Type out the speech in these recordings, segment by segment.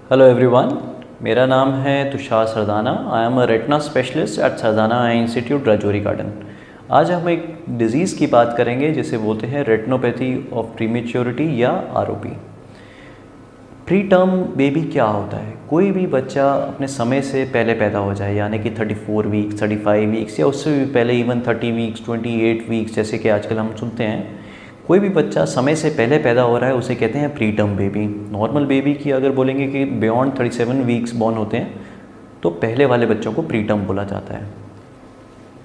Hello everyone, मेरा नाम है Tushar Sardana. I am a retina specialist at Sardana I institute Rajouri garden. आज हम एक डिज़ीज़ की बात करेंगे जिसे बोलते हैं रेटिनोपैथी ऑफ प्रीमेच्योरिटी या आरओपी। प्री टर्म बेबी क्या होता है? कोई भी बच्चा अपने समय से पहले पैदा हो जाए, यानी कि 34 वीक्स, 35 वीक्स या उससे भी पहले, इवन 30 वीक्स, 28 वीक्स, जैसे कि आजकल हम सुनते हैं। कोई भी बच्चा समय से पहले पैदा हो रहा है उसे कहते हैं pre term baby. Normal baby की अगर बोलेंगे कि बियॉन्ड 37 वीक्स बॉर्न होते हैं, तो पहले वाले बच्चों को प्री टर्म बोला जाता है।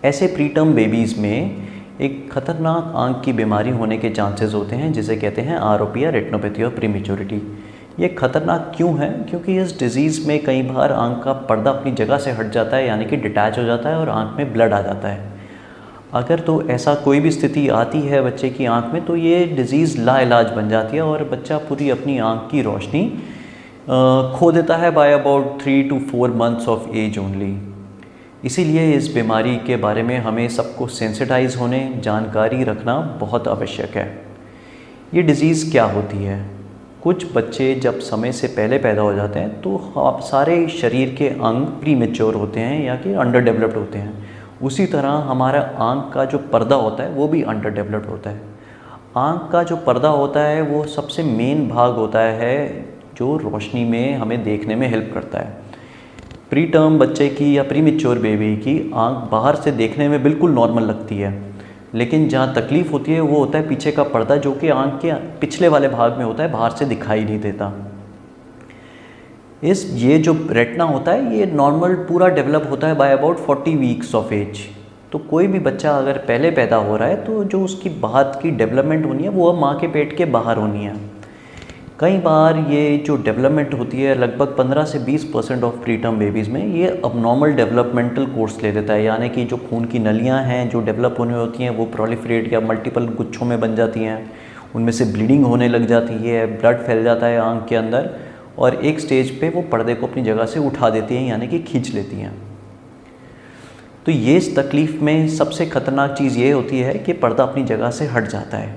ऐसे प्री टर्म बेबीज़ में एक खतरनाक आँख की बीमारी होने के चांसेस होते हैं जिसे कहते हैं आरओपी या रेटिनोपैथी ऑफ प्रीमेच्योरिटी। ये खतरनाक क्यों है? क्योंकि इस डिज़ीज़ में कई बार आँख का पर्दा अपनी जगह से हट जाता है, यानी कि डिटैच हो जाता है और आँख में ब्लड आ जाता है। अगर तो ऐसा कोई भी स्थिति आती है बच्चे की आंख में, तो ये डिज़ीज़ लाइलाज बन जाती है और बच्चा पूरी अपनी आंख की रोशनी खो देता है by about 3 to 4 months of age only. इसीलिए इस बीमारी के बारे में हमें सबको सेंसिटाइज होने, जानकारी रखना बहुत आवश्यक है। ये डिज़ीज़ क्या होती है? कुछ बच्चे जब समय से पहले पैदा हो जाते हैं तो सारे शरीर के अंग प्री मैच्योर होते हैं या कि अंडर डेवलप्ड होते हैं। उसी तरह हमारा आँख का जो पर्दा होता है वो भी अंडर डेवलप्ड होता है। आँख का जो पर्दा होता है वो सबसे मेन भाग होता है जो रोशनी में हमें देखने में हेल्प करता है। प्री टर्म बच्चे की या प्री मैच्योर बेबी की आँख बाहर से देखने में बिल्कुल नॉर्मल लगती है, लेकिन जहाँ तकलीफ़ होती है वो होता है पीछे का पर्दा, जो कि आँख के पिछले वाले भाग में होता है, बाहर से दिखाई नहीं देता। ये जो रेटिना होता है ये नॉर्मल पूरा डेवलप होता है by about 40 weeks of age. तो कोई भी बच्चा अगर पहले पैदा हो रहा है तो जो उसकी बात की डेवलपमेंट होनी है वो अब माँ के पेट के बाहर होनी है। कई बार ये जो डेवलपमेंट होती है लगभग 15 से 20% ऑफ प्री टर्म बेबीज़ में ये अब नॉर्मल डेवलपमेंटल कोर्स ले लेता है, यानी कि जो खून की नलियाँ हैं जो डेवलप होने होती हैं वो प्रोलिफरेट या मल्टीपल गुच्छों में बन जाती हैं, उनमें से ब्लीडिंग होने लग जाती है, ब्लड फैल जाता है आँख के अंदर और एक स्टेज पे वो पर्दे को अपनी जगह से उठा देती हैं, यानी कि खींच लेती हैं। तो ये इस तकलीफ़ में सबसे ख़तरनाक चीज़ ये होती है कि पर्दा अपनी जगह से हट जाता है।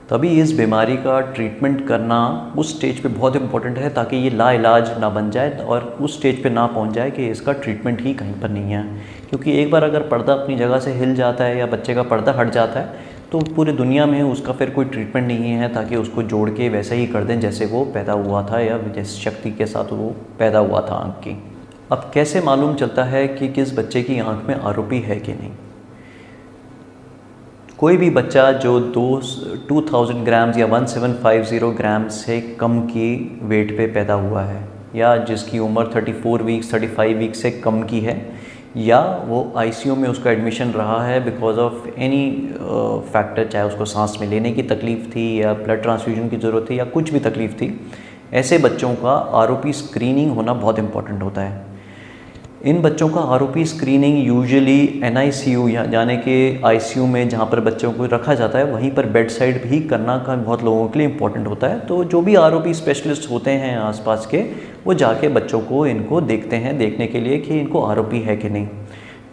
तभी इस बीमारी का ट्रीटमेंट करना उस स्टेज पे बहुत इम्पोर्टेंट है, ताकि ये लाइलाज ना बन जाए और उस स्टेज पे ना पहुंच जाए कि इसका ट्रीटमेंट ही कहीं पर नहीं है। क्योंकि एक बार अगर पर्दा अपनी जगह से हिल जाता है या बच्चे का पर्दा हट जाता है तो पूरी दुनिया में उसका फिर कोई ट्रीटमेंट नहीं है, ताकि उसको जोड़ के वैसे ही कर दें जैसे वो पैदा हुआ था या जिस शक्ति के साथ वो पैदा हुआ था आँख की। अब कैसे मालूम चलता है कि किस बच्चे की आँख में आरओपी है कि नहीं? कोई भी बच्चा जो 2000 ग्राम्स या 1750 ग्राम से कम की वेट पे पैदा हुआ है, या जिसकी उम्र 34 वीक्स 35 वीक्स से कम की है, या वो आईसीयू में उसका एडमिशन रहा है बिकॉज ऑफ एनी फैक्टर, चाहे उसको सांस में लेने की तकलीफ़ थी या ब्लड ट्रांसफ्यूजन की ज़रूरत थी या कुछ भी तकलीफ़ थी, ऐसे बच्चों का आरओपी स्क्रीनिंग होना बहुत इंपॉर्टेंट होता है। इन बच्चों का आरओपी स्क्रीनिंग यूजुअली एनआईसीयू यानी कि आईसीयू में जहाँ पर बच्चों को रखा जाता है वहीं पर बेड साइड भी करना का बहुत लोगों के लिए इम्पोर्टेंट होता है। तो जो भी आरओपी स्पेशलिस्ट होते हैं आसपास के, वो जाके बच्चों को इनको देखते हैं, देखने के लिए कि इनको आरओपी है कि नहीं।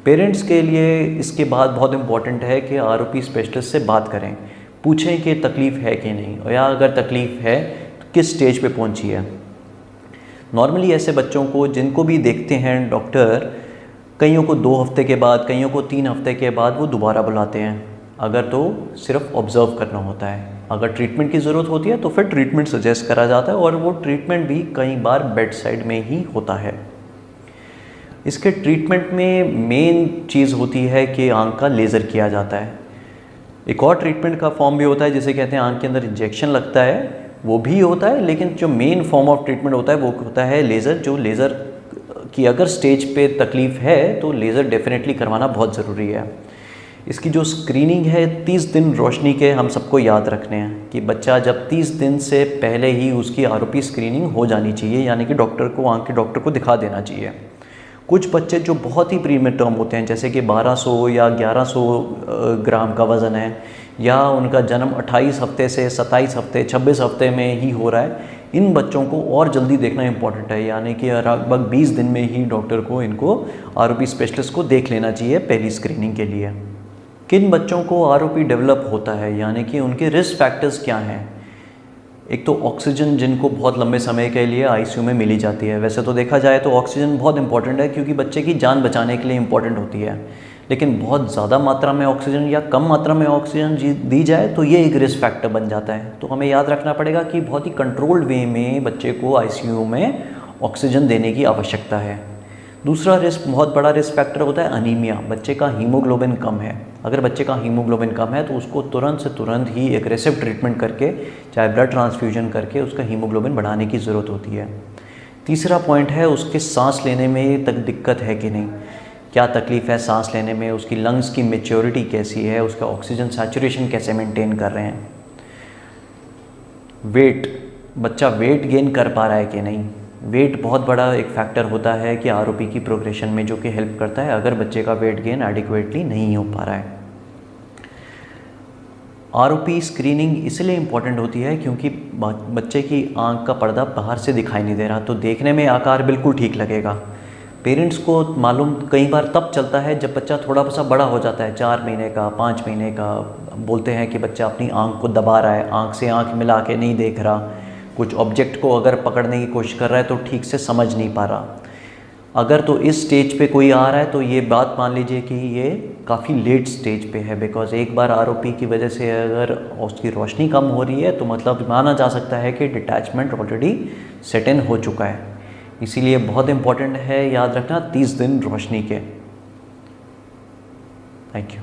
पेरेंट्स के लिए इसके बाद बहुत इम्पॉर्टेंट है कि आरओपी स्पेशलिस्ट से बात करें, पूछें कि तकलीफ़ है कि नहीं, या अगर तकलीफ़ है तो किस स्टेज पर पहुँची है। नॉर्मली ऐसे बच्चों को जिनको भी देखते हैं डॉक्टर, कईयों को 2 हफ्ते के बाद, कईयों को 3 हफ्ते के बाद वो दोबारा बुलाते हैं। अगर तो सिर्फ ऑब्ज़र्व करना होता है, अगर ट्रीटमेंट की ज़रूरत होती है तो फिर ट्रीटमेंट सजेस्ट करा जाता है और वो ट्रीटमेंट भी कई बार बेड साइड में ही होता है। इसके ट्रीटमेंट में मेन चीज़ होती है कि आँख का लेज़र किया जाता है। एक और ट्रीटमेंट का फॉर्म भी होता है जिसे कहते हैं आँख के अंदर इंजेक्शन लगता है, वो भी होता है, लेकिन जो मेन फॉर्म ऑफ ट्रीटमेंट होता है वो होता है लेज़र। जो लेज़र की अगर स्टेज पे तकलीफ़ है तो लेज़र डेफिनेटली करवाना बहुत ज़रूरी है। इसकी जो स्क्रीनिंग है 30 दिन रोशनी के हम सबको याद रखने हैं कि बच्चा जब 30 दिन से पहले ही उसकी आरओपी स्क्रीनिंग हो जानी चाहिए, यानी कि डॉक्टर को, आँख के डॉक्टर को दिखा देना चाहिए। कुछ बच्चे जो बहुत ही प्रीमेटर्म होते हैं, जैसे कि 1200 या 1100 ग्राम का वज़न है, या उनका जन्म 28 हफ्ते से 27 हफ्ते 26 हफ्ते में ही हो रहा है, इन बच्चों को और जल्दी देखना इंपॉर्टेंट है, यानी कि लगभग 20 दिन में ही डॉक्टर को इनको आरओपी स्पेशलिस्ट को देख लेना चाहिए पहली स्क्रीनिंग के लिए। किन बच्चों को आरओपी डेवलप होता है, यानी कि उनके रिस्क फैक्टर्स क्या हैं? एक तो ऑक्सीजन जिनको बहुत लंबे समय के लिए आईसीयू में मिली जाती है। वैसे तो देखा जाए तो ऑक्सीजन बहुत इंपॉर्टेंट है क्योंकि बच्चे की जान बचाने के लिए इंपॉर्टेंट होती है, लेकिन बहुत ज़्यादा मात्रा में ऑक्सीजन या कम मात्रा में ऑक्सीजन दी जाए तो ये एक रिस्क फैक्टर बन जाता है। तो हमें याद रखना पड़ेगा कि बहुत ही कंट्रोल्ड वे में बच्चे को आईसीयू में ऑक्सीजन देने की आवश्यकता है। दूसरा बहुत बड़ा रिस्क फैक्टर होता है अनीमिया। बच्चे का हीमोग्लोबिन कम है। अगर बच्चे का हीमोग्लोबिन कम है तो उसको तुरंत से तुरंत ही एग्रेसिव ट्रीटमेंट करके, चाहे ब्लड ट्रांसफ्यूजन करके, उसका हीमोग्लोबिन बढ़ाने की ज़रूरत होती है। तीसरा पॉइंट है उसके सांस लेने में तक दिक्कत है कि नहीं, क्या तकलीफ़ है सांस लेने में, उसकी लंग्स की मैच्योरिटी कैसी है, उसका ऑक्सीजन सैचुरेशन कैसे मेंटेन कर रहे हैं। बच्चा वेट गेन कर पा रहा है कि नहीं। वेट बहुत बड़ा एक फैक्टर होता है कि आरओपी की प्रोग्रेशन में, जो कि हेल्प करता है अगर बच्चे का वेट गेन एडिक्वेटली नहीं हो पा रहा है। आरओपी स्क्रीनिंग इसलिए इम्पॉर्टेंट होती है क्योंकि बच्चे की आंख का पर्दा बाहर से दिखाई नहीं दे रहा, तो देखने में आकार बिल्कुल ठीक लगेगा। पेरेंट्स को मालूम कई बार तब चलता है जब बच्चा थोड़ा सा बड़ा हो जाता है, 4 महीने का, 5 महीने का। बोलते हैं कि बच्चा अपनी आंख को दबा रहा है, आंख से आंख मिला के नहीं देख रहा, कुछ ऑब्जेक्ट को अगर पकड़ने की कोशिश कर रहा है तो ठीक से समझ नहीं पा रहा। अगर तो इस स्टेज पे कोई आ रहा है तो ये बात मान लीजिए कि ये काफ़ी लेट स्टेज पे है, बिकॉज़ एक बार आरओपी की वजह से अगर उसकी रोशनी कम हो रही है तो मतलब माना जा सकता है कि डिटैचमेंट ऑलरेडी सेट इन हो चुका है। इसीलिए बहुत इम्पॉर्टेंट है याद रखना 30 दिन रोशनी के। Thank you.